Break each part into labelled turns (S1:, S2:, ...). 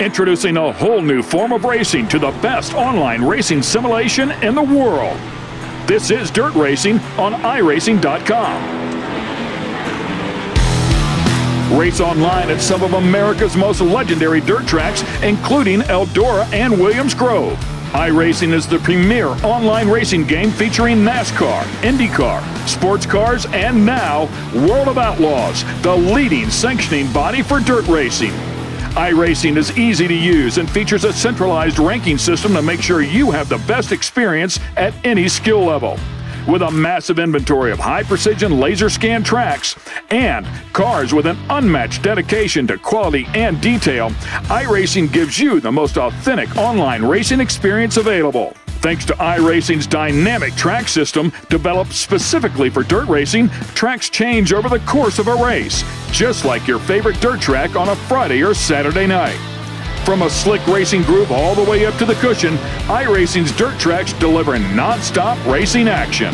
S1: Introducing a whole new form of racing to the best online racing simulation in the world. This is Dirt Racing on iRacing.com. Race online at some of America's most legendary dirt tracks, including Eldora and Williams Grove. iRacing is the premier online racing game featuring NASCAR, IndyCar, sports cars, and now World of Outlaws, the leading sanctioning body for dirt racing. iRacing is easy to use and features a centralized ranking system to make sure you have the best experience at any skill level. With a massive inventory of high-precision laser scan tracks and cars with an unmatched dedication to quality and detail, iRacing gives you the most authentic online racing experience available. Thanks to iRacing's dynamic track system, developed specifically for dirt racing, tracks change over the course of a race, just like your favorite dirt track on a Friday or Saturday night. From a slick racing groove all the way up to the cushion, iRacing's dirt tracks deliver non-stop racing action.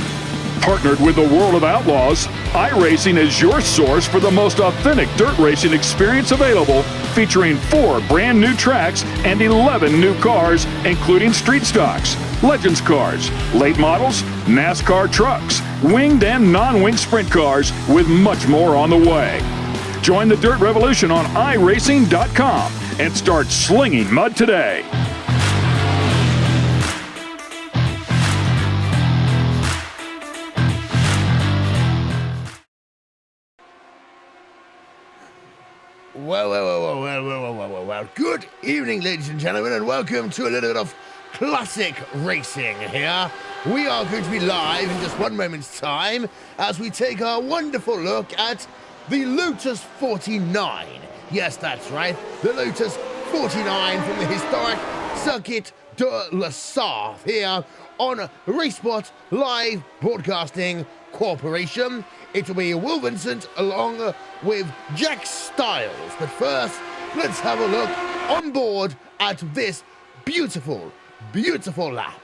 S1: Partnered with the World of Outlaws, iRacing is your source for the most authentic dirt racing experience available, featuring 4 brand new tracks and 11 new cars, including street stocks, Legends cars, late models, NASCAR trucks, winged and non-winged sprint cars, with much more on the way. Join the Dirt Revolution on iRacing.com and start slinging mud today.
S2: Well. Good evening, ladies and gentlemen, and welcome to a little bit of classic racing here. We are going to be live in just one moment's time as we take a wonderful look at the Lotus 49. Yes, that's right, the Lotus 49 from the historic Circuit de la Sarthe here on RaceSpot Live Broadcasting Corporation. It will be Will Vincent along with Jack Stiles. But first, let's have a look on board at this beautiful, beautiful lap.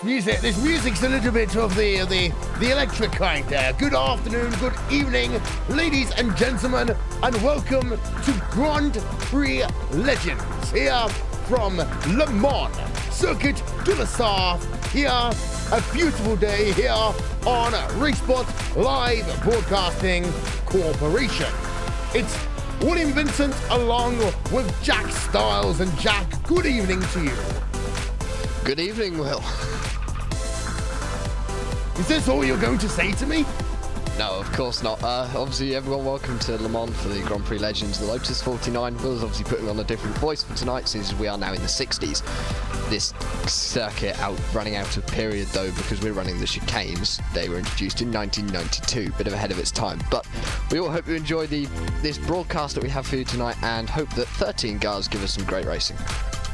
S2: This music's a little bit of the electric kind there. Good afternoon, good evening, ladies and gentlemen, and welcome to Grand Prix Legends here from Le Mans, Circuit de la Sarre. Here, a beautiful day here on Racebot Live Broadcasting Corporation. It's William Vincent along with Jack Styles, and Jack, good evening to you.
S3: Good evening, Will.
S2: Is this all you're going to say to me?
S3: No, of course not. Obviously, everyone, welcome to Le Mans for the Grand Prix Legends, the Lotus 49. Will's obviously putting on a different voice for tonight, since we are now in the 60s. This circuit running out of period, though, because we're running the chicanes. They were introduced in 1992, bit of ahead of its time. But we all hope you enjoy this broadcast that we have for you tonight, and hope that 13 cars give us some great racing.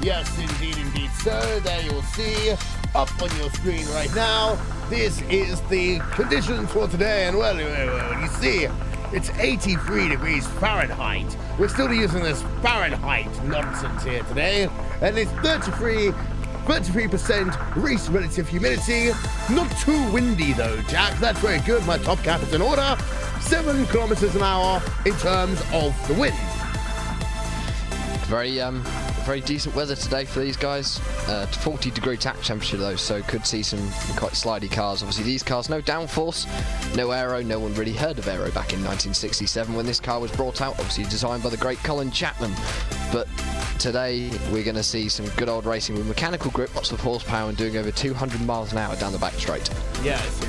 S2: Yes, indeed, sir. There you'll see up on your screen right now. This is the conditions for today, and well, you see, it's 83 degrees Fahrenheit. We're still using this Fahrenheit nonsense here today, and it's 33% race relative humidity. Not too windy though, Jack. That's very good. My top cap is in order. 7 kilometers an hour in terms of the wind.
S3: Very decent weather today for these guys. 40-degree tap temperature though, so could see some quite slidey cars. Obviously these cars, no downforce, no aero. No one really heard of aero back in 1967 when this car was brought out, obviously designed by the great Colin Chapman. But today we're going to see some good old racing with mechanical grip, lots of horsepower, and doing over 200 miles an hour down the back straight.
S2: Yes.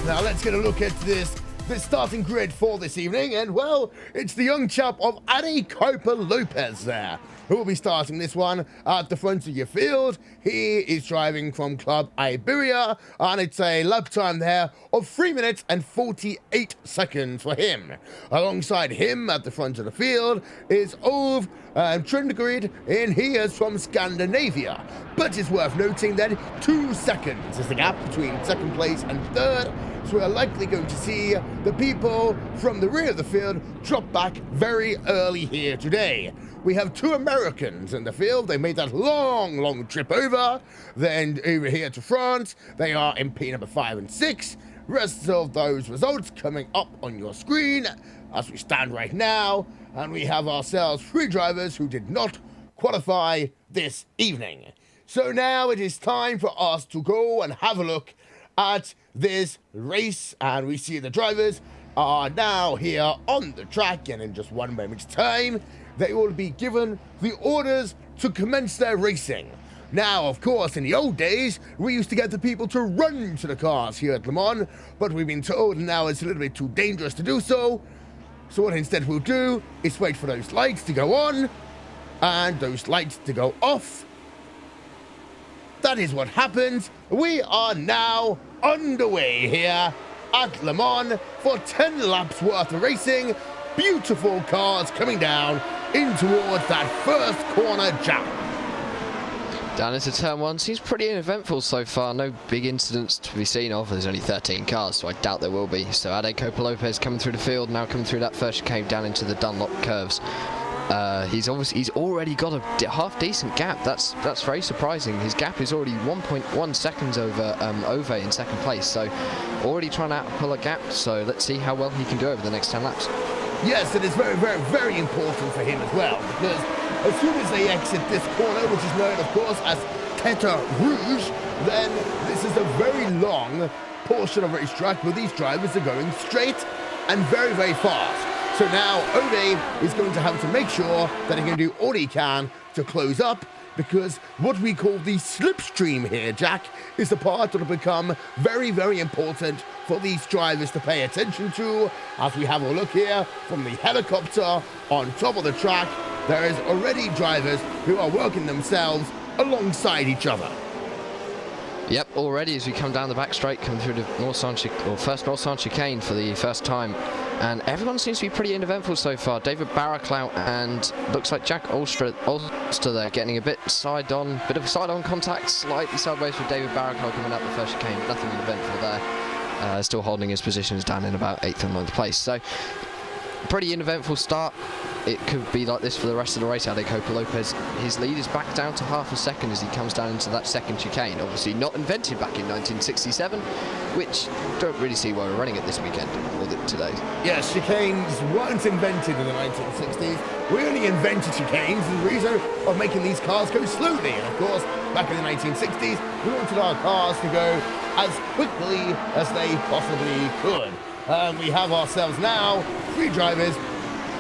S2: Now let's get a look at this starting grid for this evening, and well, it's the young chap of Ade Lopez there who will be starting this one at the front of your field. He is driving from Club Iberia, and it's a lap time there of 3 minutes and 48 seconds for him. Alongside him at the front of the field is Ove Trindgrid, and he is from Scandinavia. But it's worth noting that 2 seconds is the gap between second place and third, so we're likely going to see the people from the rear of the field drop back very early here today. We have 2 Americans in the field. They made that long trip over, then over here to France. They are in P number 5 and 6. Rest of those results coming up on your screen as we stand right now, and we have ourselves 3 drivers who did not qualify this evening. So now it is time for us to go and have a look at this race, and we see the drivers are now here on the track, and in just 1 moment's time they will be given the orders to commence their racing. Now, of course, in the old days, we used to get the people to run to the cars here at Le Mans, but we've been told now it's a little bit too dangerous to do so. So what instead we'll do is wait for those lights to go on and those lights to go off. That is what happens. We are now underway here at Le Mans for 10 laps worth of racing. Beautiful cars coming down in towards that first corner jump.
S3: Down into turn 1, seems pretty uneventful so far. No big incidents to be seen of. There's only 13 cars, so I doubt there will be. So Ade Lopez coming through the field, now coming through that first chicane down into the Dunlop curves. He's already got a half-decent gap. That's very surprising. His gap is already 1.1 seconds over Ove in second place, so already trying to pull a gap. So let's see how well he can do over the next 10 laps.
S2: Yes, it is very important for him as well, because as soon as they exit this corner, which is known, of course, as Tete Rouge, then this is a very long portion of racetrack where these drivers are going straight and very fast. So now Ode is going to have to make sure that he can do all he can to close up, because what we call the slipstream here, Jack, is the part that will become very important for these drivers to pay attention to. As we have a look here from the helicopter on top of the track, there is already drivers who are working themselves alongside each other.
S3: Yep, already as we come down the back straight, coming through the first North chicane for the first time. And everyone seems to be pretty uneventful so far. David Barraclough and looks like Jack Ulster there getting a bit of a side-on contact, slightly sideways with David Barraclough coming up the first chicane. Nothing uneventful there. Still holding his positions down in about 8th and 9th place. So pretty uneventful start. it could be like this for the rest of the race. Ade Copa Lopez, his lead is back down to half a second as he comes down into that second chicane. Obviously not invented back in 1967, which don't really see why we're running it this weekend or today.
S2: Yes, chicanes weren't invented in the 1960s. We only invented chicanes as a reason of making these cars go slowly. And of course, back in the 1960s, we wanted our cars to go as quickly as they possibly could. We have ourselves now 3 drivers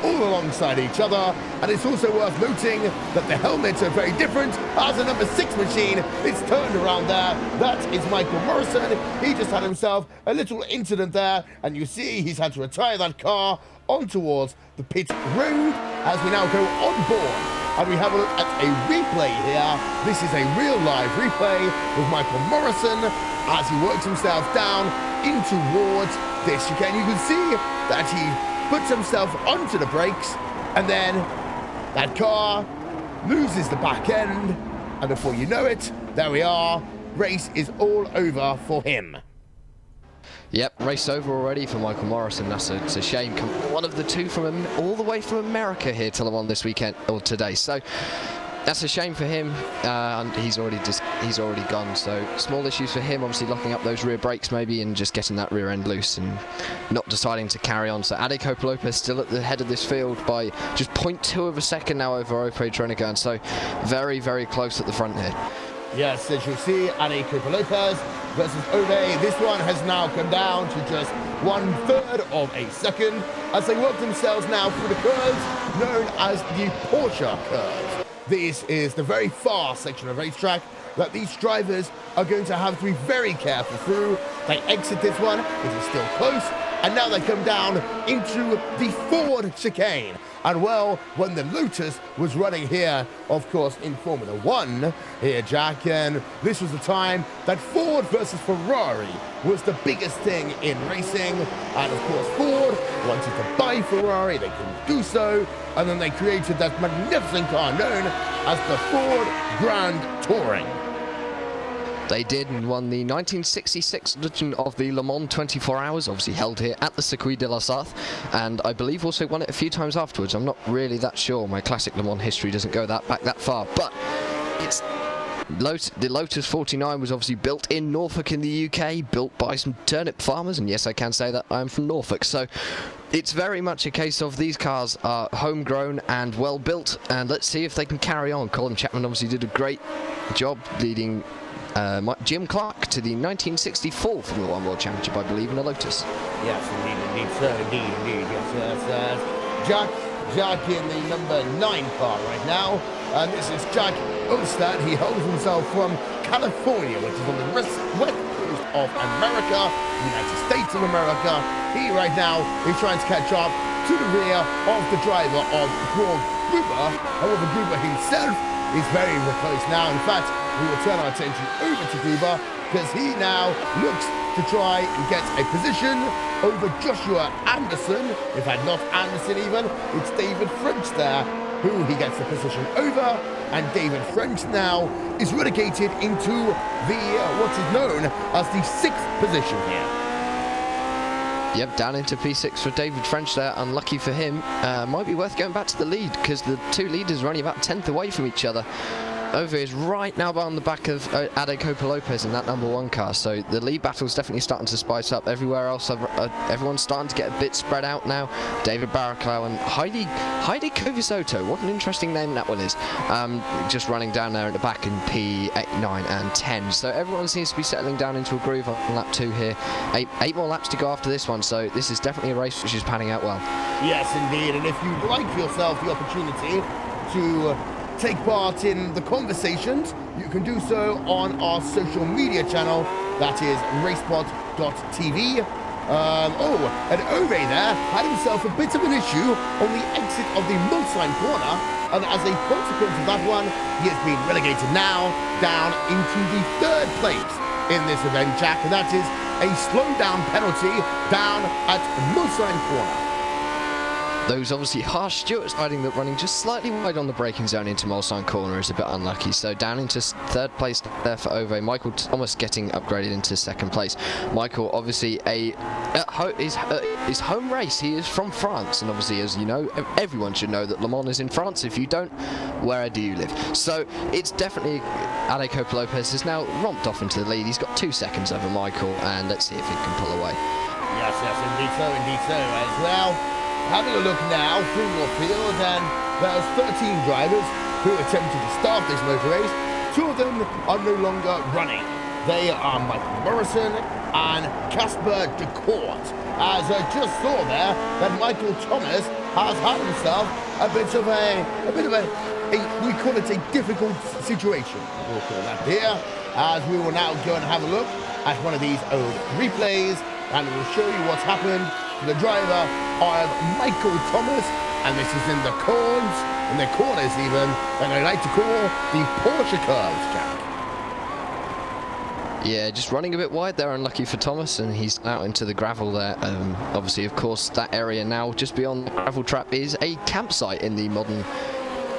S2: all alongside each other, and it's also worth noting that the helmets are very different as the number 6 machine is turned around there. That is Michael Morrison. He just had himself a little incident there, and you see he's had to retire that car on towards the pit road as we now go on board. And we have a look at a replay here. This is a real live replay with Michael Morrison as he works himself down in towards this chicane. You can see that he puts himself onto the brakes, and then that car loses the back end, and before you know it, there we are, race is all over for him.
S3: Yep, race over already for Michael Morrison. It's a shame. One of the 2 from all the way from America here to Le Mans this weekend or today. So that's a shame for him, and he's already gone. So small issues for him, obviously locking up those rear brakes maybe and just getting that rear end loose and not deciding to carry on. So Ade Copa Lopez still at the head of this field by just 0.2 of a second now over Ope Trenigan. So very, very close at the front here.
S2: Yes, as you see, Ade Copa Lopez versus Ove. This one has now come down to just 1/3 of a second as they work themselves now through the curves known as the Porsche curves. This is the very far section of racetrack that these drivers are going to have to be very careful through. They exit this one, it is still close, and now they come down into the Ford chicane. And well, when the Lotus was running here, of course, in Formula 1 here, Jack, and this was the time that Ford versus Ferrari was the biggest thing in racing. And of course, Ford wanted to buy Ferrari, they couldn't do so, and then they created that magnificent car known as the Ford Grand Touring.
S3: They did and won the 1966 edition of the Le Mans 24 Hours, obviously held here at the Circuit de la Sarthe, and I believe also won it a few times afterwards. I'm not really that sure. My classic Le Mans history doesn't go back that far, but it's the Lotus 49 was obviously built in Norfolk in the UK, built by some turnip farmers, and yes, I can say that I'm from Norfolk, so it's very much a case of these cars are homegrown and well built, and let's see if they can carry on. Colin Chapman obviously did a great job leading Jim Clark to the 1964 Formula 1 World Championship, I believe, in a Lotus.
S2: Yes, indeed, sir, indeed, yes. Jack in the number 9 car right now, and this is Jack Olstad. He holds himself from California, which is on the west coast of America, United States of America. He right now is trying to catch up to the rear of the driver of Paul Gruber. However, Gruber himself is very close now. In fact, we will turn our attention over to Gruber because he now looks to try and get a position over Joshua Anderson. In fact, not Anderson even, it's David French there who he gets the position over, and David French now is relegated into the what is known as the 6th position here.
S3: Yep, down into P6 for David French there. Unlucky for him. Might be worth going back to the lead because the 2 leaders are only about 1/10 away from each other. Ove is right now on the back of Ade Copa Lopez in that number 1 car, so the lead battle's definitely starting to spice up. Everywhere else, everyone's starting to get a bit spread out now. David Barraclough and Heidi Kovisoto, what an interesting name that one is, just running down there at the back in P8, 9 and 10. So everyone seems to be settling down into a groove on lap 2 here. Eight more laps to go after this one, so this is definitely a race which is panning out well. Yes,
S2: indeed, and if you'd like yourself the opportunity to take part in the conversations, you can do so on our social media channel, that is racepod.tv. And Ove there had himself a bit of an issue on the exit of the Mulsanne corner, and as a consequence of that one, he has been relegated now down into the 3rd place in this event, Jack, and that is a slow down penalty down at Mulsanne corner.
S3: those obviously harsh Stewart's riding that running just slightly wide on the braking zone into Mulsanne corner is a bit unlucky. So down into third place there for Ove. Michael Thomas getting upgraded into second place. Michael obviously his home race. He is from France, and obviously, as you know, everyone should know that Le Mans is in France. If you don't, where do you live? So it's definitely Ade Copa-Lopez has now romped off into the lead. He's got 2 seconds over Michael, and let's see if he can pull away.
S2: Yes, indeed so as well. Having a look now through your field, and there's 13 drivers who attempted to start this motor race. 2 of them are no longer running. They are Michael Morrison and Casper de Court. As I just saw there, that Michael Thomas has had himself a bit of a we call it a difficult situation. We'll call that here, as we will now go and have a look at one of these old replays, and we'll show you what's happened to the driver of Michael Thomas, and this is in the corners even, that I like to call the Porsche curves, Jack.
S3: Yeah, just running a bit wide there, unlucky for Thomas, and he's out into the gravel there. Obviously, of course, that area now just beyond the gravel trap is a campsite in the modern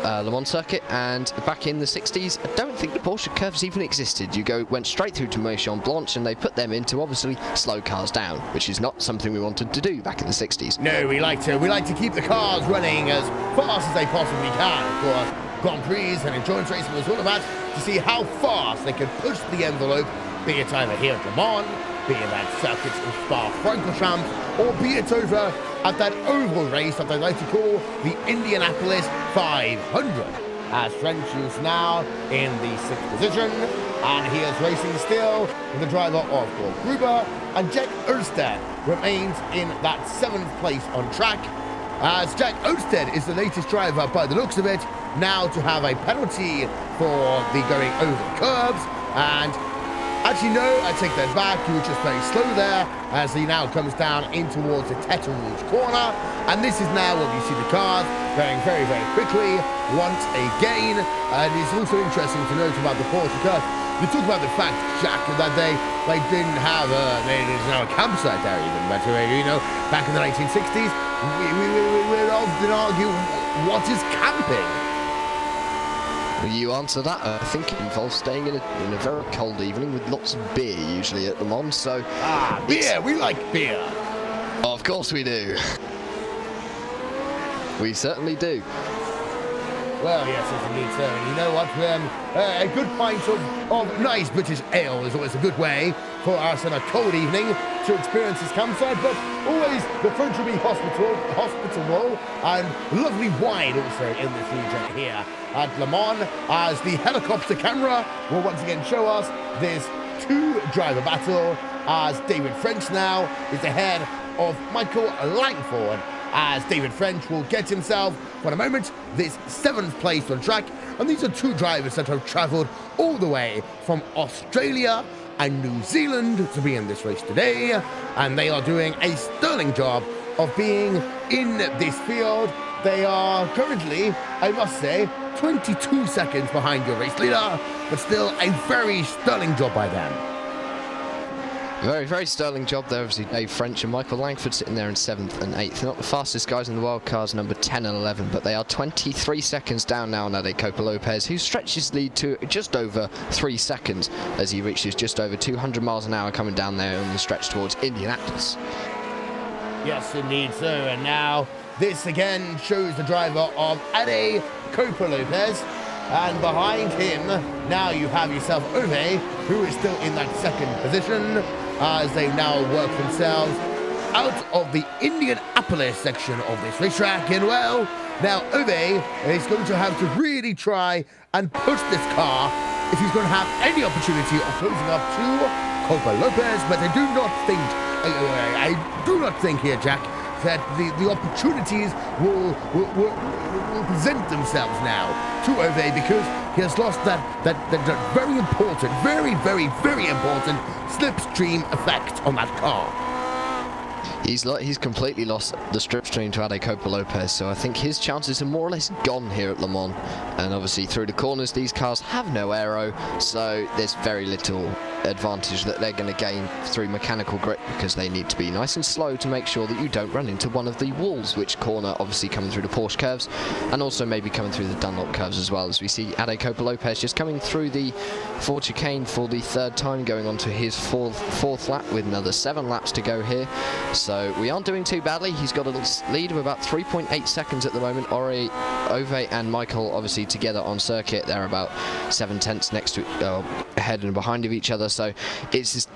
S3: Le Mans circuit, and back in the 60s, I don't think the Porsche curves even existed. You went straight through to Maison Blanche, and they put them in to obviously slow cars down, which is not something we wanted to do back in the 60s.
S2: No, we like to keep the cars running as fast as they possibly can. Of course, Grand Prix and endurance racing was all about to see how fast they could push the envelope, be it over here at Le Mans, be it at circuits in Spa-Francorchamps, or be it over at that oval race that they like to call the Indianapolis 500. As French is now in the 6th position, and he is racing still with the driver of Paul Gruber, and Jack Oersted remains in that 7th place on track, as Jack Oersted is the latest driver, by the looks of it, now to have a penalty for the going over curves. And actually, no, I take that back. He was just very slow there as he now comes down in towards the Tete Rouge corner. And this is now where we see the cars going very, very quickly once again. And it's also interesting to note about the Porsche curve. We talk about the fact, Jack, that they didn't have there's no campsite there even. But, you know, back in the 1960s, we would often argue, what is camping?
S3: You answer that. I think it involves staying in a very cold evening with lots of beer, usually at Le Mans. So
S2: beer. We like beer.
S3: Of course we do. We certainly do.
S2: Well, yes, indeed, sir. And you know what? A good pint of nice British ale is always a good way for us on a cold evening to experience this campsite. But always the French will be hospitable and lovely wine also in this region here at Le Mans, as the helicopter camera will once again show us this 2-driver battle, as David French now is ahead of Michael Langford, as David French will get himself, for a moment, this 7th place on track. And these are 2 drivers that have travelled all the way from Australia and New Zealand to be in this race today, and they are doing a sterling job of being in this field. They are currently, I must say, 22 seconds behind your race leader, but still a very sterling job by them.
S3: Very, very sterling job there, obviously. Dave French and Michael Langford sitting there in 7th and 8th. Not the fastest guys in the world, cars number 10 and 11, but they are 23 seconds down now on Ade Copa-Lopez, who stretches lead to just over 3 seconds as he reaches just over 200 miles an hour coming down there on the stretch towards Indianapolis.
S2: Yes, indeed, sir. And now this again shows the driver of Ade Copa-Lopez. And behind him, now you have yourself Ove, who is still in that 2nd position, as they now work themselves out of the Indianapolis section of this racetrack. And well, now Ove is going to have to really try and push this car if he's going to have any opportunity of closing up to Copa-Lopez. But I do not think here, Jack, that the opportunities will present themselves now to Ove, because he has lost that very important, very, very, very important slipstream effect on that car.
S3: He's completely lost the slipstream to Ade Copa-Lopez, so I think his chances are more or less gone here at Le Mans. And obviously through the corners, these cars have no aero, so there's very little advantage that they're going to gain through mechanical grip, because they need to be nice and slow to make sure that you don't run into one of the walls, which corner obviously coming through the Porsche curves, and also maybe coming through the Dunlop curves as well, as we see Ade Copa-Lopez just coming through the Ford chicane for the third time, going on to his fourth lap with another 7 laps to go here. So we aren't doing too badly. He's got a lead of about 3.8 seconds at the moment. Ove and Michael obviously together on circuit. They're about 7/10 next to ahead and behind of each other. So it's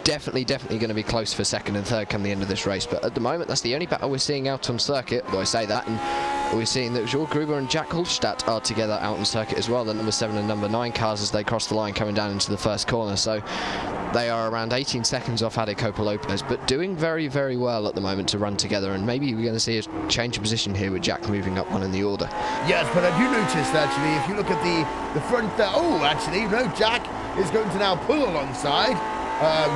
S3: definitely going to be close for second and third come the end of this race. But at the moment, that's the only battle we're seeing out on circuit. Though I say that, and we're seeing that Georg Gruber and Jack Hallstatt are together out on circuit as well. The number 7 and number 9 cars as they cross the line coming down into the first corner. So they are around 18 seconds off Ade Copa-Lopez, but doing very, very well at the moment to run together. And maybe we're going to see a change of position here with Jack moving up one in the order.
S2: Yes, but I do notice actually, if you look at the front there, actually, no, Jack is going to now pull alongside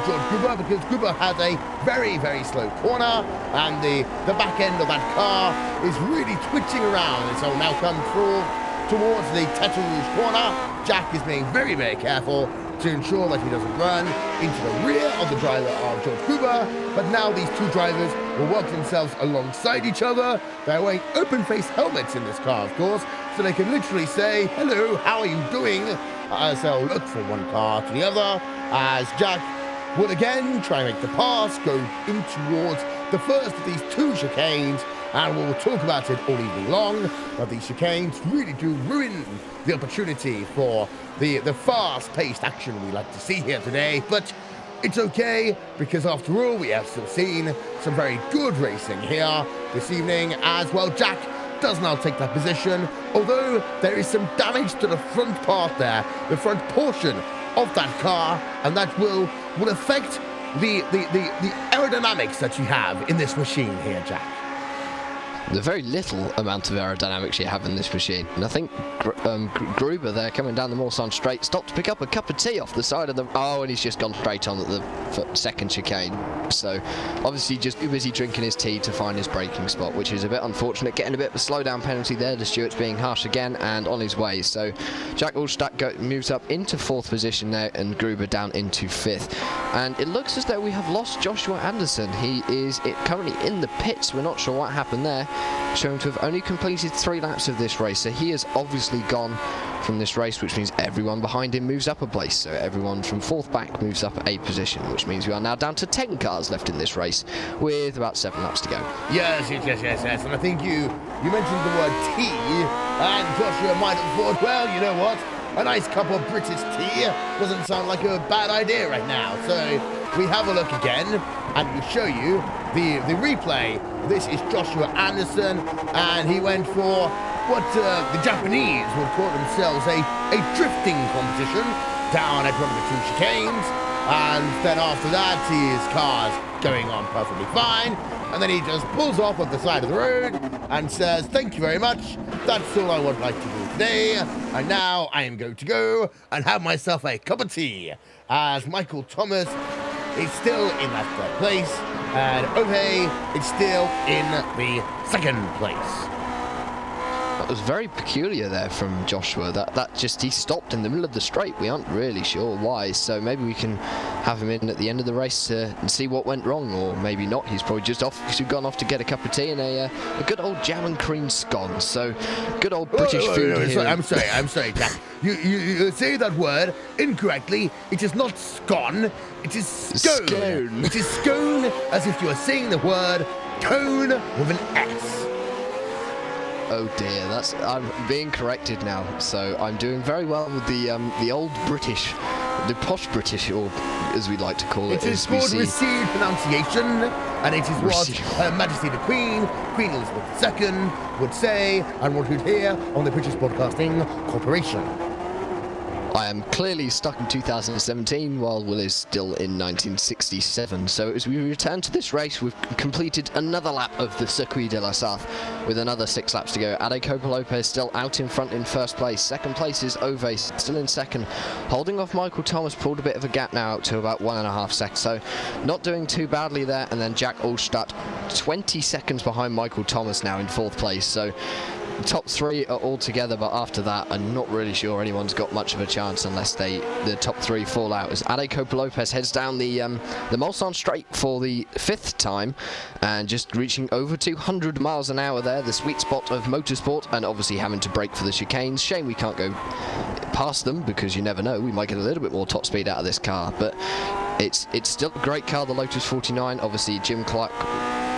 S2: George Gruber, because Gruber has a very, very slow corner, and the back end of that car is really twitching around. And so now come through towards the Tete Rouge corner. Jack is being very, very careful to ensure that he doesn't run into the rear of the driver of George Gruber. But now these two drivers will work themselves alongside each other. They're wearing open-face helmets in this car, of course, so they can literally say, hello, how are you doing? As they'll look from one car to the other, as Jack will again try and make the pass, go in towards the first of these two chicanes, and we'll talk about it all evening long. But these chicanes really do ruin the opportunity for the fast-paced action we like to see here today. But it's okay, because after all, we have still seen some very good racing here this evening as well. Jack does now take that position, although there is some damage to the front part there, the front portion of that car, and that will affect the aerodynamics that you have in this machine here, Jack.
S3: The very little amount of aerodynamics you have in this machine. And I think Gruber there coming down the Mulsanne straight stopped to pick up a cup of tea off the side of the... Oh, and he's just gone straight on at the second chicane. So obviously just too busy drinking his tea to find his braking spot, which is a bit unfortunate. Getting a bit of a slowdown penalty there. The Stewart's being harsh again and on his way. So Jack Hallstatt moves up into 4th position there, and Gruber down into 5th. And it looks as though we have lost Joshua Anderson. He is currently in the pits. We're not sure what happened there. Showing to have only completed 3 laps of this race, so he has obviously gone from this race, which means everyone behind him moves up a place. So everyone from 4th back moves up a position, which means we are now down to 10 cars left in this race with about 7 laps to go.
S2: Yes. And I think you mentioned the word tea, and Joshua might have thought, well, you know what? A nice cup of British tea doesn't sound like a bad idea right now. So we have a look again, and we show you the replay. This is Joshua Anderson, and he went for what the Japanese would call themselves a drifting competition down at one of the 2 chicanes. And then after that, his car's going on perfectly fine. And then he just pulls off at the side of the road and says, thank you very much. That's all I would like to do today. And now I am going to go and have myself a cup of tea. As Michael Thomas is still in that 3rd place, and Ove is still in the 2nd place.
S3: That was very peculiar there from Joshua. That just, he stopped in the middle of the straight. We aren't really sure why, so maybe we can have him in at the end of the race and see what went wrong, or maybe not. He's probably just gone off to get a cup of tea and a good old jam and cream scone. So good old British food here.
S2: I'm sorry, Jack. You say that word incorrectly. It is not scone. It is scone. It is scone, as if you are saying the word cone with an S.
S3: Oh dear, I'm being corrected now. So I'm doing very well with the old British, the posh British, or as we like to call it.
S2: It is called received pronunciation, and it is what Her Majesty the Queen Elizabeth II would say, and what you'd hear on the British Broadcasting Corporation.
S3: I am clearly stuck in 2017 while Will is still in 1967. So as we return to this race, we've completed another lap of the Circuit de la Sarthe with another 6 laps to go. Ade Copa-Lopez still out in front in 1st place. 2nd place is Ove, still in 2nd. Holding off Michael Thomas, pulled a bit of a gap now out to about 1.5 seconds. So not doing too badly there. And then Jack Hallstatt 20 seconds behind Michael Thomas now in 4th place. So the top 3 are all together, but after that, I'm not really sure anyone's got much of a chance unless the top 3 fall out. As Ade Copa-Lopez heads down the Mulsanne Straight for the 5th time and just reaching over 200 miles an hour there, the sweet spot of motorsport, and obviously having to brake for the chicanes. Shame we can't go past them, because you never know, we might get a little bit more top speed out of this car, but it's still a great car, the Lotus 49. Obviously Jim Clark,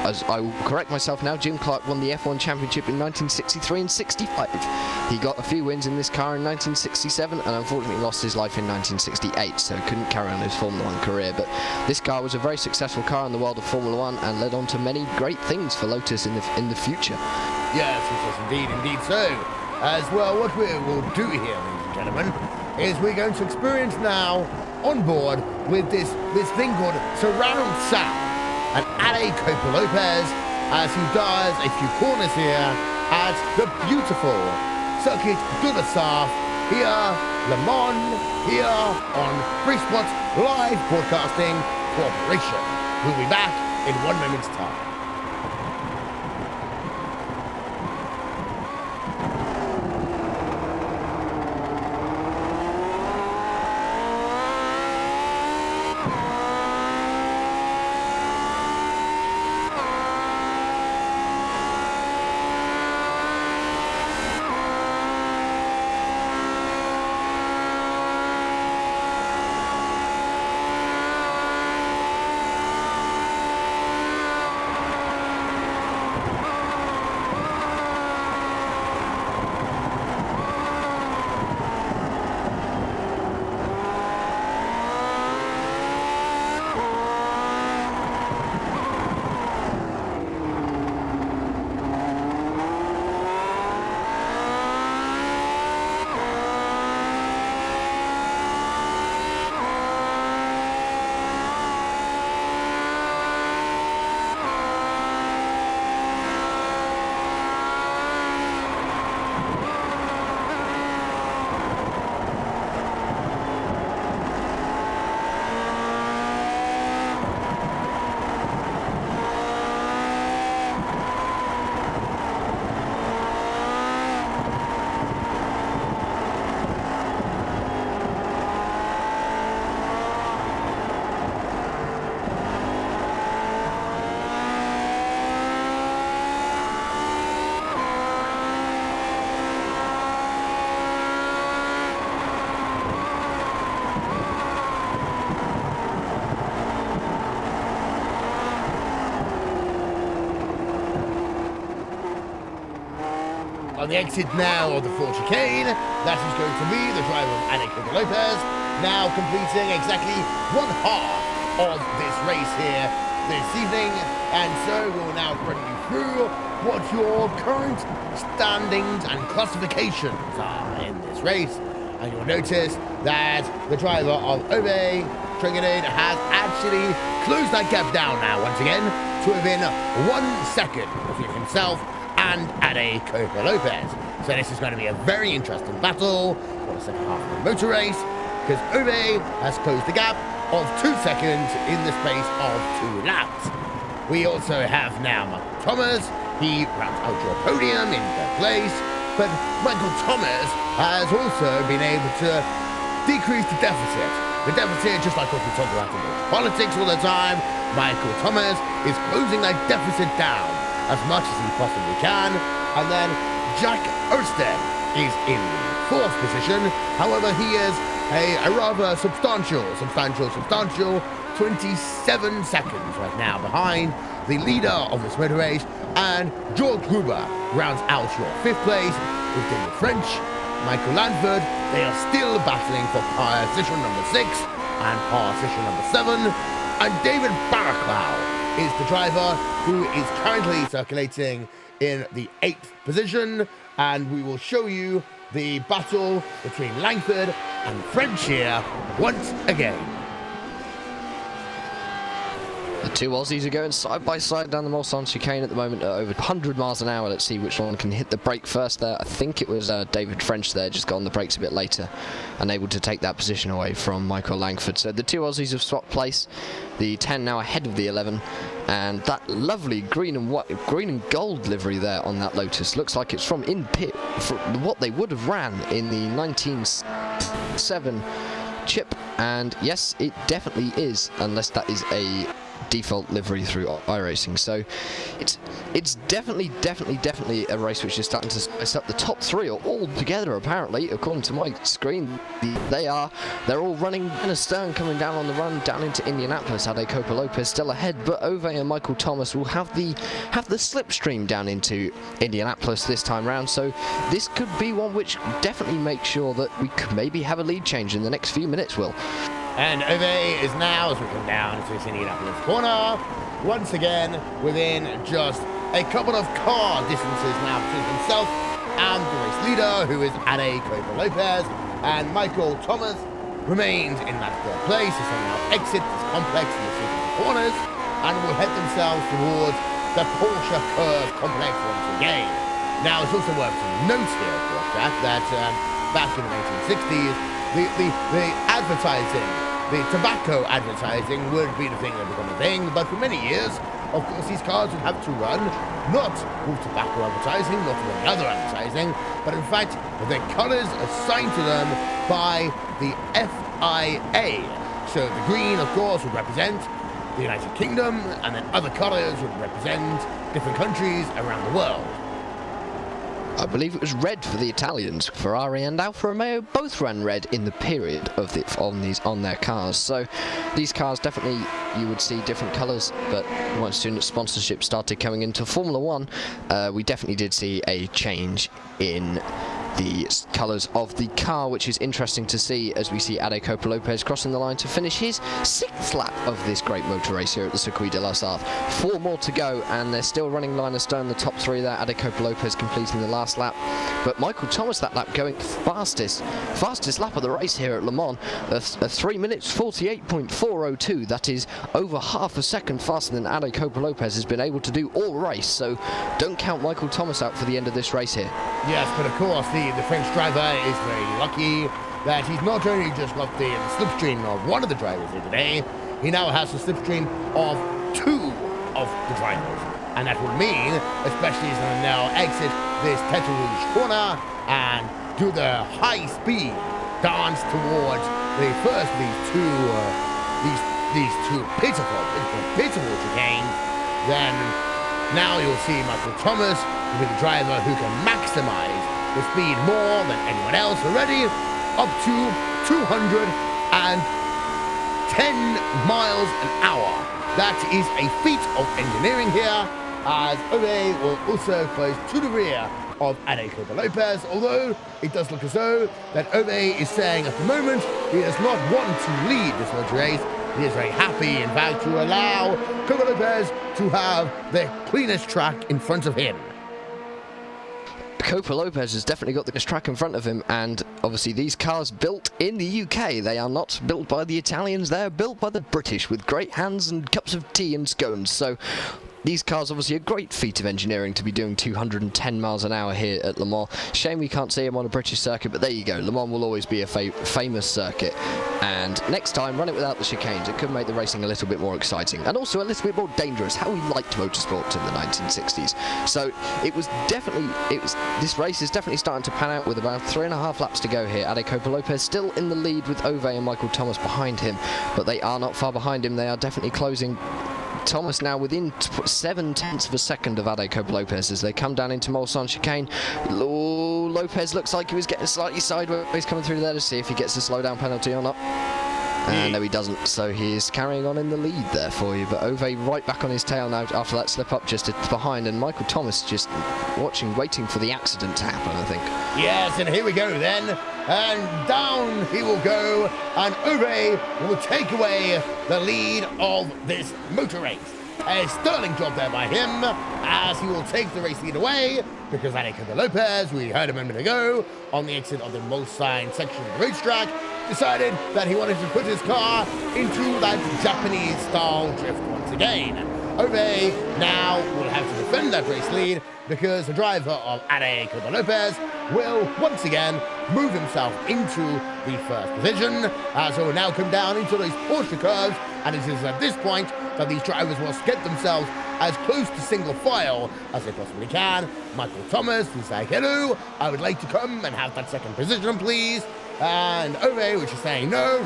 S3: as I will correct myself now, Jim Clark won the F1 Championship in 1963 and 65. He got a few wins in this car in 1967 and unfortunately lost his life in 1968, so couldn't carry on his Formula 1 career. But this car was a very successful car in the world of Formula 1 and led on to many great things for Lotus in the future.
S2: Yes, indeed so. As well, what we will do here, ladies and gentlemen, is we're going to experience now on board with this thing called surround sound. And Ade Copa-Lopez, as he does a few corners here at the beautiful Circuit de la Sarthe here, Le Mans, here on Free Sports Live Broadcasting Corporation. We'll be back in 1 moment's time. On the exit now of the Ford chicane, that is going to be the driver of Ade Copa-Lopez, now completing exactly 1/2 of this race here this evening. And so we'll now run you through what your current standings and classifications are in this race. And you'll notice that the driver of Obe Trinidad has actually closed that gap down now once again to within 1 second between himself and Ade Copa-Lopez. So this is going to be a very interesting battle for the second half of the motor race, because Obe has closed the gap of 2 seconds in the space of 2 laps. We also have now Michael Thomas. He rounds out your podium in 3rd place, but Michael Thomas has also been able to decrease the deficit. The deficit, just like what we talk about in politics all the time, Michael Thomas is closing that deficit down as much as he possibly can. And then Jack Oersted is in the 4th position. However, he is a rather substantial 27 seconds right now behind the leader of this motor race. And George Gruber rounds out your 5th place with David French. Michael Lanford, they are still battling for position number 6 and position number 7. And David Baraclow is the driver who is currently circulating in the 8th position. And we will show you the battle between Langford and French here once again.
S3: The two Aussies are going side by side down the Mulsanne chicane at the moment at over 100 miles an hour. Let's see which one can hit the brake first there. I think it was David French there, just got on the brakes a bit later, unable to take that position away from Michael Langford. So the two Aussies have swapped place. The 10 now ahead of the 11, and that lovely green and gold livery there on that Lotus looks like it's from in pit, from what they would have ran in the 1907 chip, and yes, it definitely is, unless that is a default livery through iRacing. So it's definitely a race which is starting to spice up. The top three are all together apparently, according to my screen. They're all running in a stern, coming down on the run down into Indianapolis. Ade Copa Lopez still ahead, but Ove and Michael Thomas will have the slipstream down into Indianapolis this time round. So this could be one which definitely makes sure that we could maybe have a lead change in the next few minutes, Will.
S2: And Ove is now, as we come down to this Indianapolis corner, once again within just a couple of car distances now between himself and the race leader, who is Ade Copa Lopez. And Michael Thomas remains in that third place as they now exit this complex in the sequence of corners and will head themselves towards the Porsche Curve complex once again. Now, it's also worth to note here, of course, that back in the 1960s, the advertising, the tobacco advertising would be the thing that become a thing, but for many years, of course, these cars would have to run not with tobacco advertising, not with any other advertising, but in fact, with their colours assigned to them by the FIA. So the green, of course, would represent the United Kingdom, and then other colours would represent different countries around the world.
S3: I believe it was red for the Italians. Ferrari and Alfa Romeo both ran red in the period of on their cars. So these cars definitely, you would see different colours, but once soon as sponsorship started coming into Formula One, we definitely did see a change in the colours of the car, which is interesting to see as we see Ade Copa Lopez crossing the line to finish his 6th lap of this great motor race here at the Circuit de la Sarthe. 4 more to go, and they're still running line astern, the top 3 there. Ade Copa Lopez completing the last lap, but Michael Thomas that lap going fastest lap of the race here at Le Mans, a 3 minutes 48.402. That is over half a second faster than Ade Copa Lopez has been able to do all race, so don't count Michael Thomas out for the end of this race here.
S2: Yes, but of course the French driver is very lucky that he's not only just got the slipstream of one of the drivers here today, he now has the slipstream of 2 of the drivers. And that will mean, especially as they now exit this Tête Rouge corner and do the high-speed dance towards the first of these two pitiful chicanes, then now you'll see Michael Thomas will be the driver who can maximize the speed more than anyone else already, up to 210 miles an hour. That is a feat of engineering here, as Ove will also close to the rear of Ade Copa Lopez, although it does look as though that Ove is saying at the moment he does not want to lead this motor race. He is very happy, in fact, to allow Copa Lopez to have the cleanest track in front of him.
S3: Copa Lopez has definitely got the track in front of him, and obviously these cars built in the UK. They are not built by the Italians, they are built by the British with great hands and cups of tea and scones. So these cars obviously a great feat of engineering to be doing 210 miles an hour here at Le Mans. Shame we can't see him on a British circuit, but there you go. Le Mans will always be a famous circuit, and next time run it without the chicanes. It could make the racing a little bit more exciting and also a little bit more dangerous, how we liked motorsport in the 1960s. So this race is definitely starting to pan out with about 3.5 laps to go here. Ade Copa Lopez still in the lead with Ove and Michael Thomas behind him, but they are not far behind him. They are definitely closing. Thomas now within 0.7 of a second of Ade Copa Lopez as they come down into Mulsanne chicane. Lopez looks like he was getting slightly sideways coming through there to see if he gets a slowdown penalty or not. And no, he doesn't, so he is carrying on in the lead there for you. But Ove right back on his tail now after that slip up just behind, and Michael Thomas just waiting for the accident to happen, I think.
S2: Yes, and here we go then. And down he will go, and Ove will take away the lead of this motor race. A sterling job there by him, as he will take the race lead away, because Ade Copa Lopez, we heard a moment ago, on the exit of the Mulsanne section of the racetrack, decided that he wanted to put his car into that Japanese-style drift once again. Ove now will have to defend that race lead because the driver of Ade Copa Lopez will once again move himself into the first position, as he will now come down into those Porsche curves, and it is at this point that these drivers must get themselves as close to single file as they possibly can. Michael Thomas will say, hello, I would like to come and have that second position, please. And Ove, which is saying, no,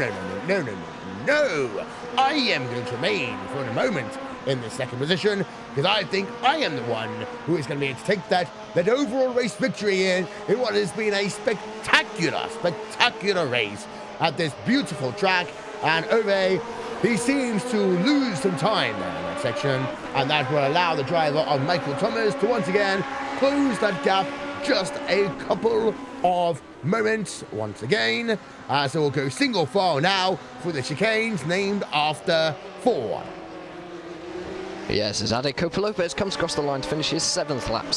S2: I am going to remain for the moment in the second position, because I think I am the one who is going to be able to take that overall race victory in what has been a spectacular race at this beautiful track. And Ove, he seems to lose some time there in that section, and that will allow the driver of Michael Thomas to once again close that gap just a couple of moments once again. So we'll go single file now for the chicanes named after Ford.
S3: Yes, as Ade Copa Lopez comes across the line to finish his seventh lap of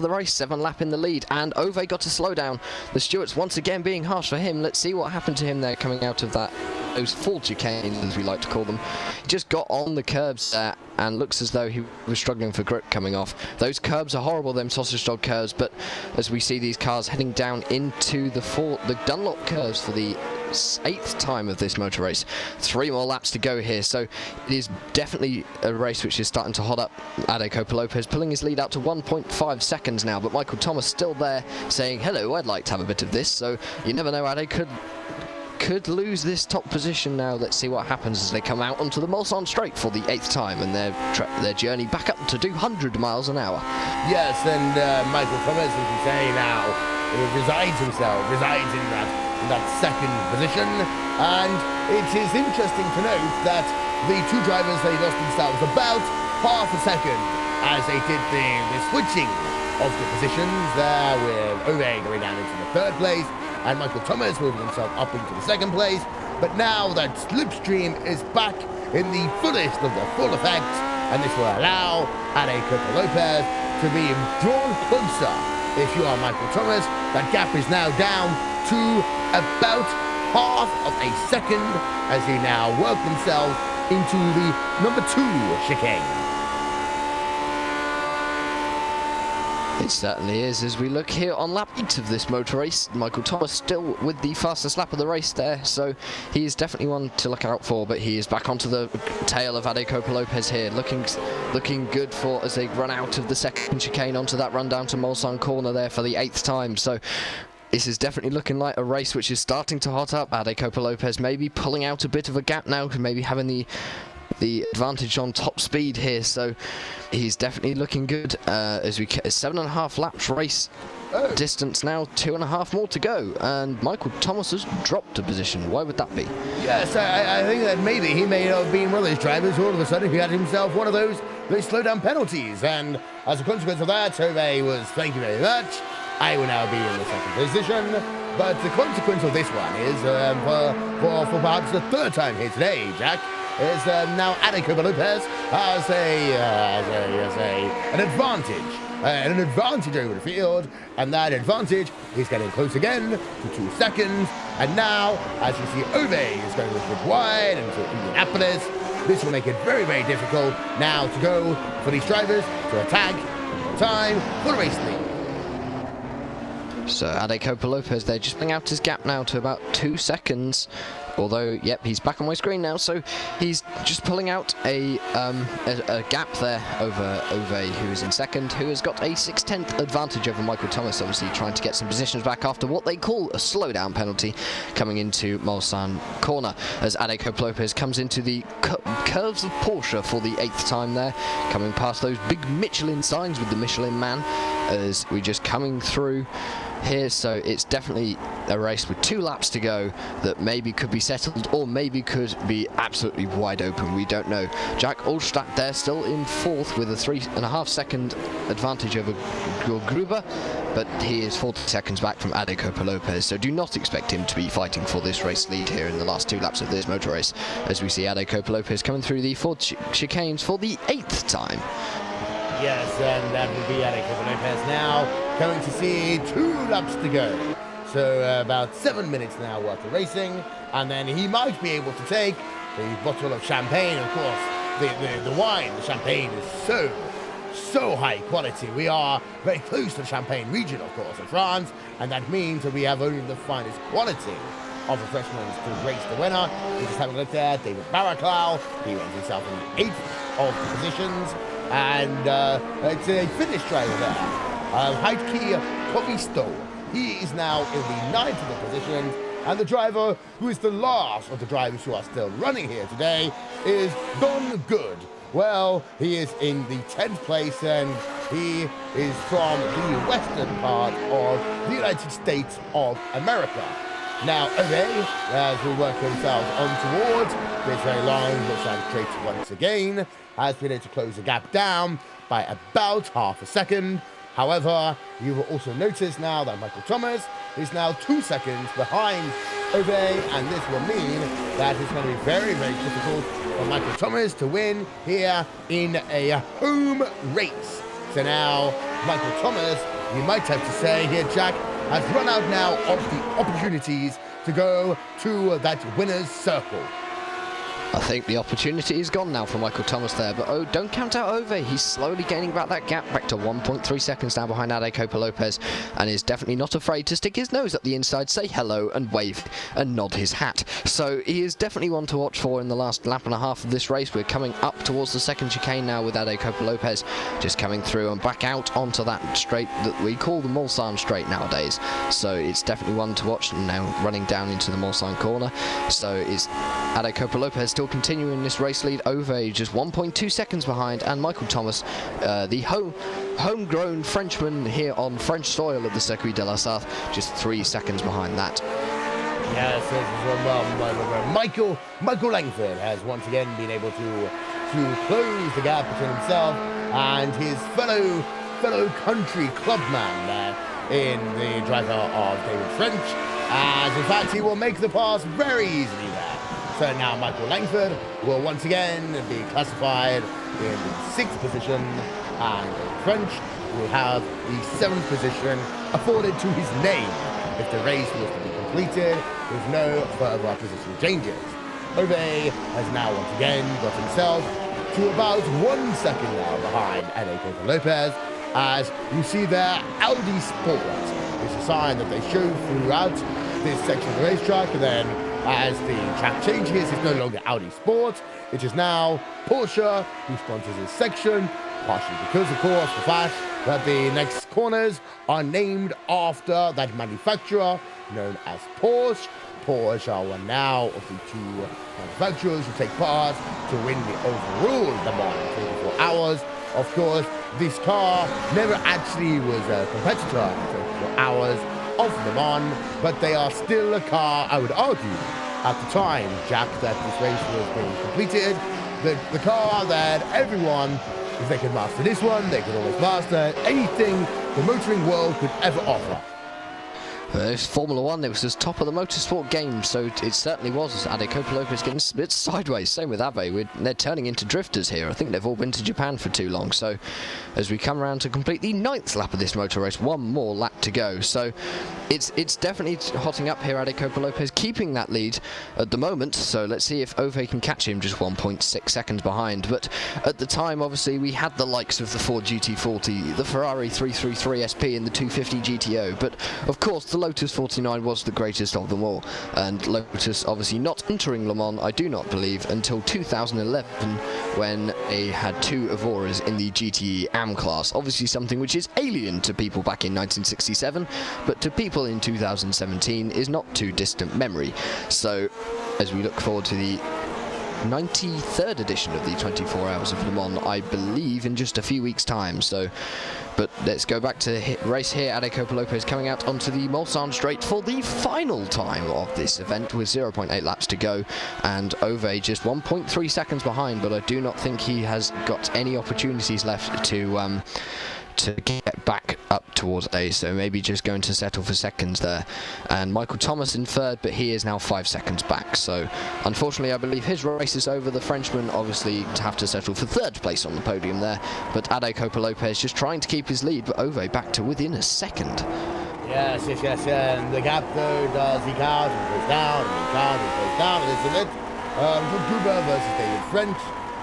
S3: the race, 7 lap in the lead, and Ove got to slow down. The stewards once again being harsh for him. Let's see what happened to him there coming out of those full chicanes, as we like to call them. He just got on the curbs and looks as though he was struggling for grip coming off. Those curbs are horrible, them sausage dog curves, but as we see these cars heading down into the Dunlop curves for the 8th time of this motor race. 3 more laps to go here, so it is definitely a race which is starting to hot up. Ade Copa Lopez pulling his lead out to 1.5 seconds now, but Michael Thomas still there saying, hello, I'd like to have a bit of this. So you never know, Ade could lose this top position now. Let's see what happens as they come out onto the Mulsanne straight for the 8th time, and their journey back up to do 100 miles an hour.
S2: Yes, and Michael Thomas, as we say now, resides in that second position, and it is interesting to note that the two drivers, they lost themselves about half a second as they did the switching of the positions there, with Ove going down into the 3rd place and Michael Thomas moving himself up into the 2nd place. But now that slipstream is back in the fullest of the full effect, and this will allow Ade Copa Lopez to be drawn closer. If you are Michael Thomas, that gap is now down to about half of a second as they now work themselves into the number 2 chicane.
S3: It certainly is. As we look here on lap 8 of this motor race, Michael Thomas still with the fastest lap of the race there, so he is definitely one to look out for, but he is back onto the tail of Ade Copa Lopez here, looking good for as they run out of the second chicane onto that run down to Mulsanne corner there for the 8th time. So this is definitely looking like a race which is starting to hot up. Ade Copa Lopez maybe pulling out a bit of a gap now, maybe having the advantage on top speed here, so he's definitely looking good as we 7.5 laps race distance now, 2.5 more to go, and Michael Thomas has dropped a position. Why would that be?
S2: Yes, I think that maybe he may have been one of those drivers who all of a sudden he had himself one of those slowdown penalties, and as a consequence of that, Ove was, thank you very much, I will now be in the 2nd position. But the consequence of this one is for perhaps the 3rd time here today, Jack, is now Ade Copa Lopez has an advantage over the field, and that advantage is getting close again to 2 seconds. And now, as you see, Ove is going a little bit wide into Indianapolis. This will make it very, very difficult now to go for these drivers to attack time for the race lead.
S3: So Ade Copa Lopez there just pulling out his gap now to about 2 seconds. Although, yep, he's back on my screen now, so he's just pulling out a gap there over Ove, who is in 2nd, who has got a 6/10 advantage over Michael Thomas, obviously trying to get some positions back after what they call a slowdown penalty coming into Mulsanne corner, as Ade Copa Lopez comes into the curves of Porsche for the 8th time there, coming past those big Michelin signs with the Michelin man, as we just coming through here. So it's definitely a race with 2 laps to go that maybe could be settled or maybe could be absolutely wide open. We don't know. Jack Olstadt there still in 4th with a 3.5 second advantage over Gruber, but he is 40 seconds back from Ade Copa Lopez, so do not expect him to be fighting for this race lead here in the last 2 laps of this motor race, as we see Ade Copa Lopez coming through the Ford chicanes for the 8th time.
S2: Yes, and that will be Ade Copa Lopez now, going to see 2 laps to go. So So about 7 minutes now worth of racing, and then he might be able to take the bottle of champagne. Of course, the wine, the champagne is so high quality. We are very close to the Champagne region, of course, in France, and that means that we have only the finest quality of refreshments to race the winner. We just have a look there, David Baraclow. He went himself in the 8th of the positions, and it's a Finnish driver there, Heikki Kovisto. He is now in the 9th of the positions, and the driver who is the last of the drivers who are still running here today is Don Good. Well, he is in the 10th place, and he is from the western part of the United States of America. Now, Ove, as we work themselves on towards this very long Mulsanne straight once again, has been able to close the gap down by about half a second. However, you will also notice now that Michael Thomas is now 2 seconds behind Ove, and this will mean that it's going to be very, very difficult for Michael Thomas to win here in a home race. So now, Michael Thomas, you might have to say here, Jack, has run out now of the opportunities to go to that winner's circle.
S3: I think the opportunity is gone now for Michael Thomas there, but oh, don't count out Ove. He's slowly gaining back that gap, back to 1.3 seconds now behind Ade Copa Lopez, and is definitely not afraid to stick his nose up the inside, say hello and wave and nod his hat. So he is definitely one to watch for in the last lap and a half of this race. We're coming up towards the second chicane now with Ade Copa Lopez just coming through and back out onto that straight that we call the Mulsanne straight nowadays. So it's definitely one to watch, and now running down into the Mulsanne corner. So is Ade Copa Lopez still continuing this race lead. Ove just 1.2 seconds behind, and Michael Thomas, the homegrown Frenchman here on French soil of the Circuit de la Sarthe, just 3 seconds behind that.
S2: Yes, Michael Langford has once again been able to close the gap between himself and his fellow country clubman there in the driver of David French, as in fact he will make the pass very easily there. So now Michael Langford will once again be classified in the 6th position, and French will have the 7th position afforded to his name if the race was to be completed with no further position changes. Ove has now once again got himself to about 1 second now behind Ade Copa Lopez, as you see there, Audi Sport is a sign that they show throughout this section of the racetrack, and then as the track changes, it's no longer Audi Sport, it is now Porsche who sponsors this section, partially because, of course, the fact that the next corners are named after that manufacturer known as Porsche. Porsche are one now of the 2 manufacturers who take part to win the overall Le Mans in 24 hours. Of course, this car never actually was a competitor in 24 hours of Le Mans, but they are still a car, I would argue, at the time, Jack, that this race was being completed, the car that everyone, if they could master this one, they could always master anything the motoring world could ever offer.
S3: It's Formula 1, it was just top of the motorsport game, so it certainly was. Ade Copa Lopez getting a bit sideways, same with Ave. They're turning into drifters here. I think they've all been to Japan for too long. So as we come around to complete the 9th lap of this motor race, one more lap to go. So it's definitely hotting up here. Ade Copa Lopez keeping that lead at the moment, so let's see if Ove can catch him, just 1.6 seconds behind. But at the time, obviously, we had the likes of the Ford GT40, the Ferrari 333 SP and the 250 GTO, but of course the Lotus 49 was the greatest of them all, and Lotus obviously not entering Le Mans, I do not believe, until 2011, when they had 2 Evoras in the GTE AM class. Obviously something which is alien to people back in 1967, but to people in 2017 is not too distant memory. So as we look forward to the 93rd edition of the 24 Hours of Le Mans, I believe, in just a few weeks' time. So, but let's go back to the race here. Ade Copa Lopez coming out onto the Mulsanne straight for the final time of this event with 0.8 laps to go, and Ove just 1.3 seconds behind, but I do not think he has got any opportunities left to get back up towards A, so maybe just going to settle for seconds there. And Michael Thomas in 3rd, but he is now 5 seconds back, so unfortunately I believe his race is over. The Frenchman obviously have to settle for 3rd place on the podium there, but Ade Copa Lopez just trying to keep his lead, but Ove back to within a second.
S2: Yes, and the gap though does eke out and goes down and eke out and goes down, and this is it. Cooper versus David French.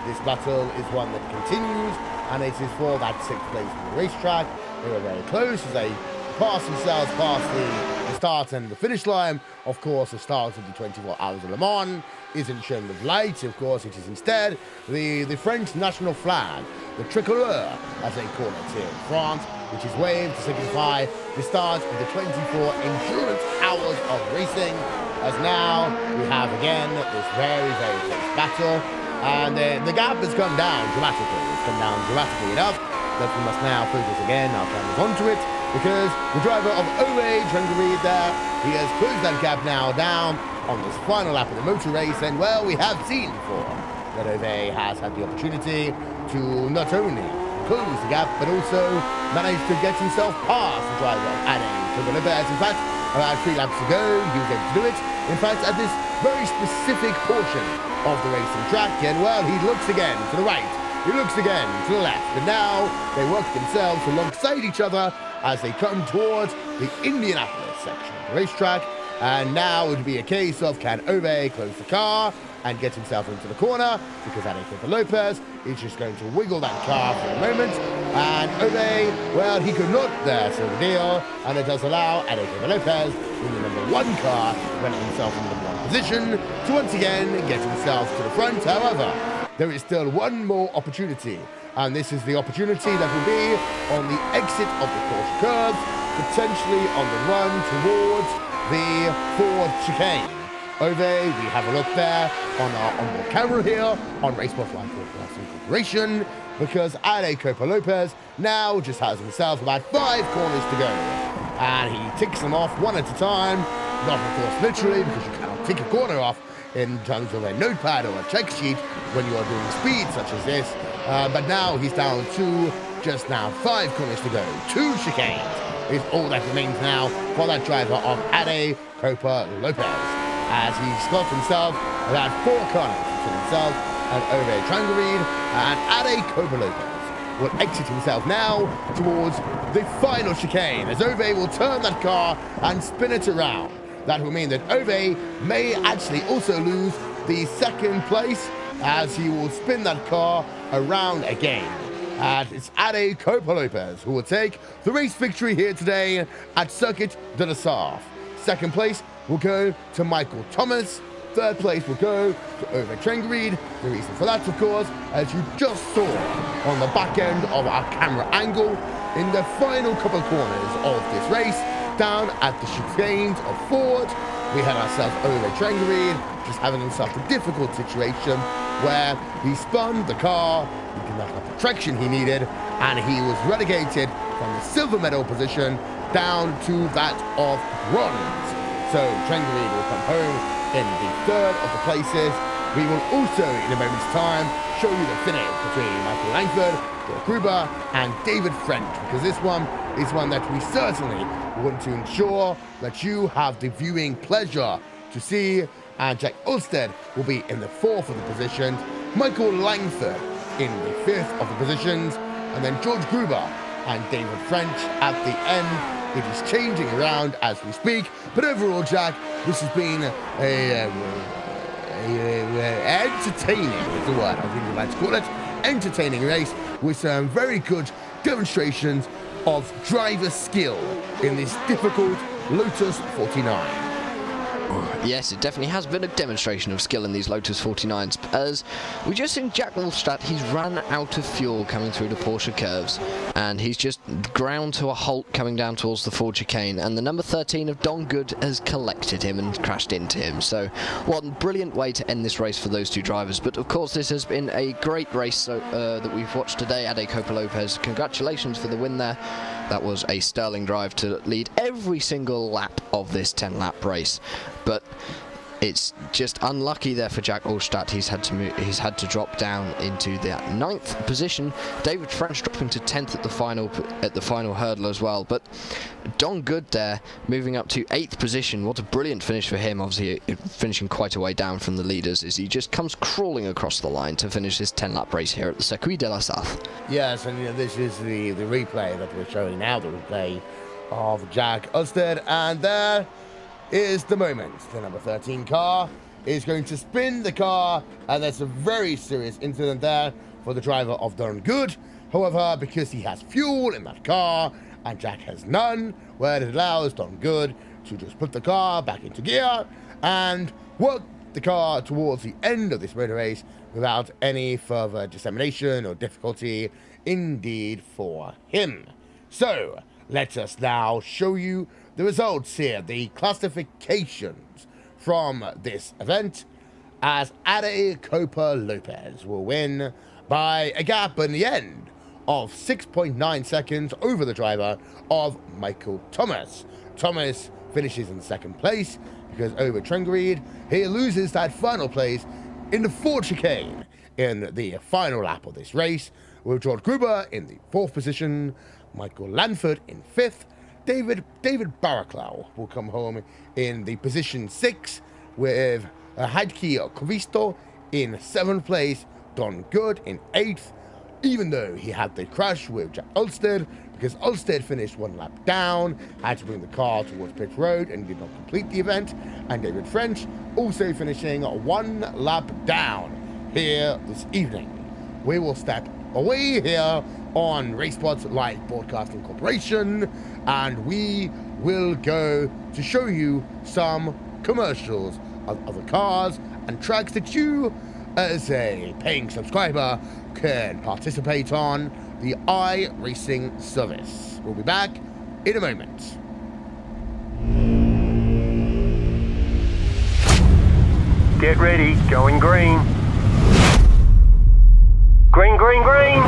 S2: This battle is one that continues, and it is for that 6th place in the racetrack. They were very close as they pass themselves past the start and the finish line. Of course, the start of the 24 Hours of Le Mans isn't shown with light. Of course, it is instead the French national flag, the tricolore, as they call it here in France, which is waved to signify the start of the 24 endurance hours of racing. As now we have again this very, very close battle, and the gap has come down dramatically. It's come down dramatically enough that we must now focus again our cameras onto it, because the driver of Ove Trengereed there, he has closed that gap now down on this final lap of the motor race, and well, we have seen before that Ove has had the opportunity to not only close the gap, but also managed to get himself past the driver of Ade Lopez. In fact, about 3 laps ago, he was able to do it. In fact, at this very specific portion of the racing track, and well, he looks again to the right, he looks again to the left, but now they work themselves alongside each other as they come towards the Indianapolis section of the racetrack. And now it would be a case of, can Ove close the car and get himself into the corner, because Ade Lopez is just going to wiggle that car for a moment, and Ove, well, he could not there seal the deal, and it does allow Ade Lopez in the number 1 car, winning himself in the number 1 position, to once again get himself to the front. However, there is still one more opportunity, and this is the opportunity that will be on the exit of the Porsche curves, potentially on the run towards the Ford chicane. Ove, we have a look there on our onboard camera here on Racebot Live Broadcasting Corporation, because Ade Lopez now just has himself about 5 corners to go, and he ticks them off one at a time, not of course literally, because you cannot tick a corner off in terms of a notepad or a check sheet when you are doing speed such as this, but now he's down to just now 5 corners to go. 2 chicanes is all that remains now for that driver of Ade Lopez, as he's got himself about 4 corners between himself and Ove Trengereed, and Ade Lopez will exit himself now towards the final chicane, as Ove will turn that car and spin it around. That will mean that Ove may actually also lose the 2nd place, as he will spin that car around again. And it's Ade Lopez who will take the race victory here today at Circuit de la Sarthe. 2nd place will go to Michael Thomas. 3rd place will go to Ove Trengereed. The reason for that, of course, as you just saw on the back end of our camera angle, in the final couple of corners of this race, down at the chicanes of Ford, we had ourselves Ove Trengereed just having himself a difficult situation where he spun the car, he did not have the traction he needed, and he was relegated from the silver medal position down to that of bronze. So Trengereed will come home in the 3rd of the places. We will also, in a moment's time, show you the finish between Michael Langford, George Gruber, and David French, because this one is one that we certainly want to ensure that you have the viewing pleasure to see. And Jack Ulstead will be in the 4th of the positions, Michael Langford in the 5th of the positions, and then George Gruber and David French at the end. It is changing around as we speak, but overall, Jack, this has been entertaining is the word I think you'd like to call it. Entertaining race with some very good demonstrations of driver skill in this difficult Lotus 49.
S3: Yes, it definitely has been a demonstration of skill in these Lotus 49s, as we just seen Jack Wolfstadt, he's run out of fuel coming through the Porsche curves, and he's just ground to a halt coming down towards the Ford chicane, and the number 13 of Don Good has collected him and crashed into him. So what a brilliant way to end this race for those 2 drivers. But of course, this has been a great race that we've watched today. Ade Lopez, congratulations for the win there. That was a sterling drive to lead every single lap of this 10-lap race. But it's just unlucky there for Jack Ulstedt. He's had to drop down into the 9th position. David French dropping to 10th at the final hurdle as well. But Don Good there moving up to 8th position. What a brilliant finish for him. Obviously finishing quite a way down from the leaders, as he just comes crawling across the line to finish this 10-lap race here at the Circuit de la Sarthe.
S2: Yes, and this is the replay that we're showing now, the replay of Jack Ulstead, and there is the moment. The number 13 car is going to spin the car, and there's a very serious incident there for the driver of Don Good. However, because he has fuel in that car and Jack has none, where it allows Don Good to just put the car back into gear and work the car towards the end of this motor race without any further dissemination or difficulty, indeed, for him. So, let us now show you the results here, the classifications from this event, as Ade Copa Lopez will win by a gap in the end of 6.9 seconds over the driver of Michael Thomas. Thomas finishes in second place because over Trengereed, he loses that final place in the Ford chicane in the final lap of this race, with George Gruber in the 4th position, Michael Lanford in 5th, David Baraclow will come home in the position 6, with Heidke Covisto in 7th place, Don Good in 8th, even though he had the crash with Jack Ulstead, because Ulstead finished 1 lap down, had to bring the car towards pit road and did not complete the event, and David French also finishing 1 lap down here this evening. We will step away here on RaceSpots Live Broadcasting Corporation, and we will go to show you some commercials of other cars and tracks that you, as a paying subscriber, can participate on the iRacing service. We'll be back in a moment.
S4: Get ready, going green. Green, green, green!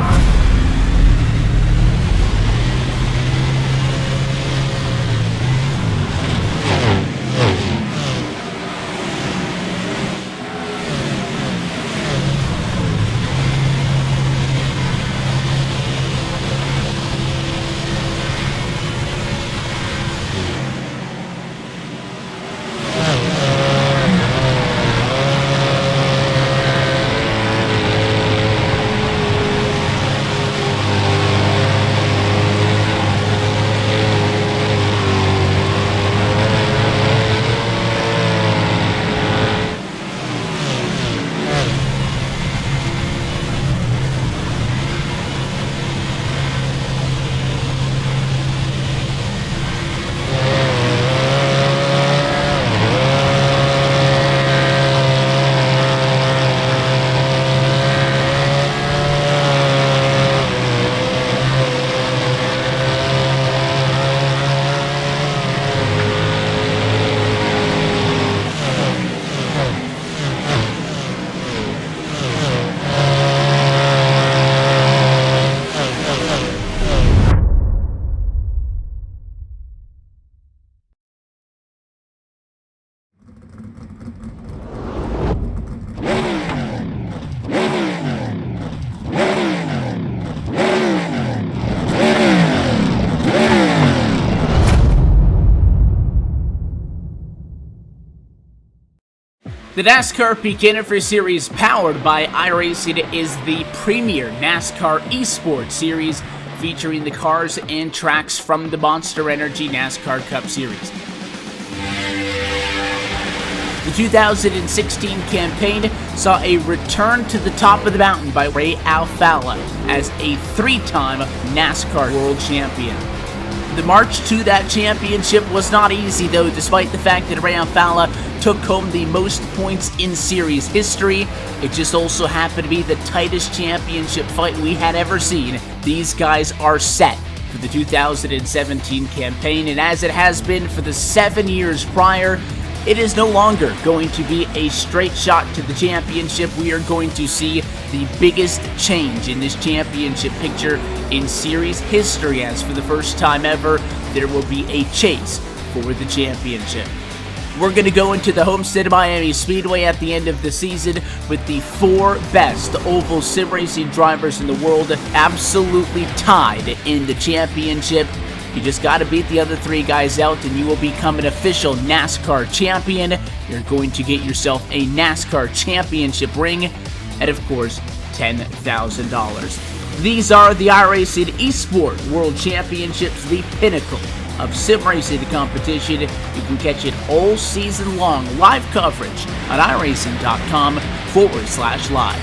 S5: The NASCAR Beginner Series, powered by iRacing, is the premier NASCAR esports series featuring the cars and tracks from the Monster Energy NASCAR Cup Series. The 2016 campaign saw a return to the top of the mountain by Ray Alfalla as a 3-time NASCAR World Champion. The march to that championship was not easy, though, despite the fact that Ray Alfalla took home the most points in series history. It just also happened to be the tightest championship fight we had ever seen. These guys are set for the 2017 campaign, and as it has been for the 7 years prior, it is no longer going to be a straight shot to the championship. We are going to see the biggest change in this championship picture in series history, as for the first time ever, there will be a chase for the championship. We're going to go into the Homestead Miami Speedway at the end of the season with the 4 best oval sim racing drivers in the world absolutely tied in the championship. You just got to beat the other 3 guys out and you will become an official NASCAR champion. You're going to get yourself a NASCAR championship ring and, of course, $10,000. These are the iRacing Esport World Championships, the pinnacle of sim racing competition. You can catch it all season long, live coverage on iRacing.com/live.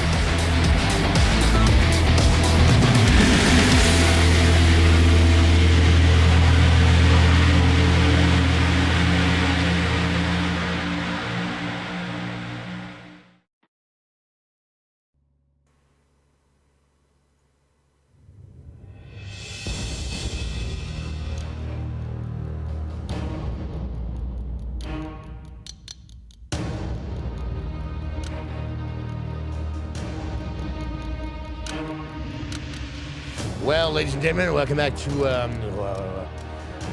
S2: Well, ladies and gentlemen, welcome back to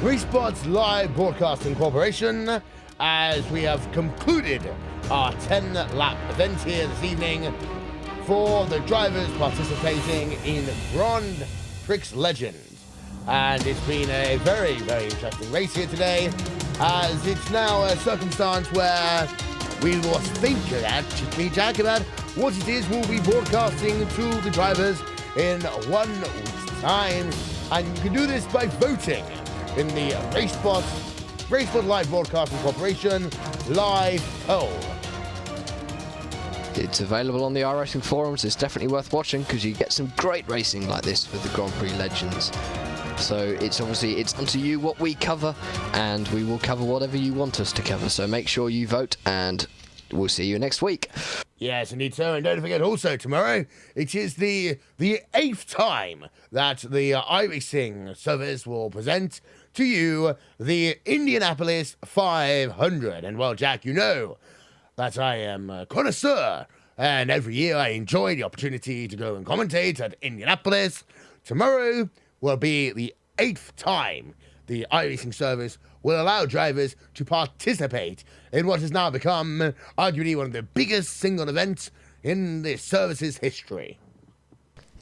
S2: Respots Live Broadcasting Corporation, as we have concluded our 10-lap event here this evening for the drivers participating in Grand Prix Legends. And it's been a very, very interesting race here today, as it's now a circumstance where we will think that, Jack, about what it is we'll be broadcasting to the drivers in 1 week's time, and you can do this by voting in the Racebot Live Broadcasting Corporation live poll.
S3: It's available on the iRacing forums. It's definitely worth watching because you get some great racing like this with the Grand Prix Legends. So it's onto you what we cover, and we will cover whatever you want us to cover. So make sure you vote, and we'll see you next week.
S2: Yes, indeed, sir. And don't forget also, tomorrow, it is the 8th time that the iRacing service will present to you the Indianapolis 500. And, well, Jack, you know that I am a connoisseur, and every year I enjoy the opportunity to go and commentate at Indianapolis. Tomorrow will be the 8th time the iRacing service will allow drivers to participate in what has now become arguably one of the biggest single events in the service's history.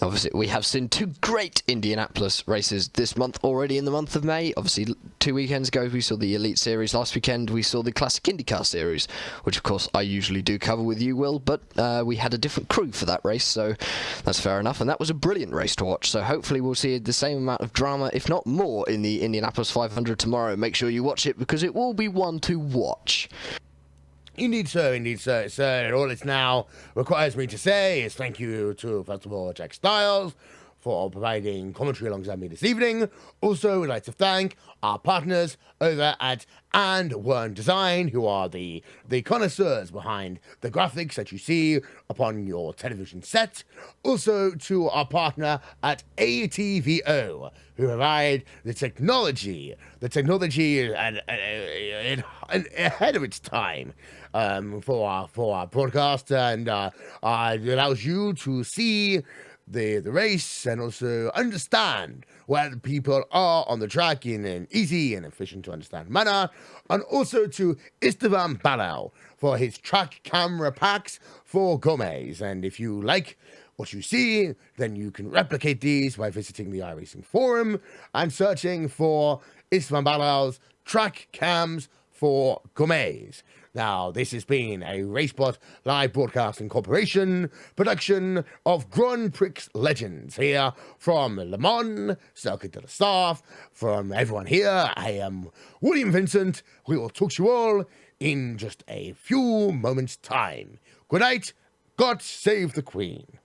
S3: Obviously, we have seen 2 great Indianapolis races this month already in the month of May. Obviously, 2 weekends ago, we saw the Elite Series. Last weekend, we saw the Classic IndyCar Series, which, of course, I usually do cover with you, Will, but we had a different crew for that race, so that's fair enough. And that was a brilliant race to watch, so hopefully we'll see the same amount of drama, if not more, in the Indianapolis 500 tomorrow. Make sure you watch it, because it will be one to watch.
S2: Indeed, sir. Indeed, sir. And all it now requires me to say is thank you to, first of all, Jack Stiles for providing commentary alongside me this evening. Also, we'd like to thank our partners over at And One Design, who are the connoisseurs behind the graphics that you see upon your television set. Also, to our partner at ATVO, who provide the technology and ahead of its time for our broadcast, and it allows you to see the race and also understand where the people are on the track in an easy and efficient to understand manner. And also to Istvan Balau for his track camera packs for gourmets. And if you like what you see, then you can replicate these by visiting the iRacing forum and searching for Istvan Balau's track cams for gourmets. Now, this has been a Racebot Live Broadcasting Corporation production of Grand Prix Legends here from Le Mans, Circuit de la Staff. From everyone here, I am William Vincent. We will talk to you all in just a few moments' time. Good night. God save the Queen.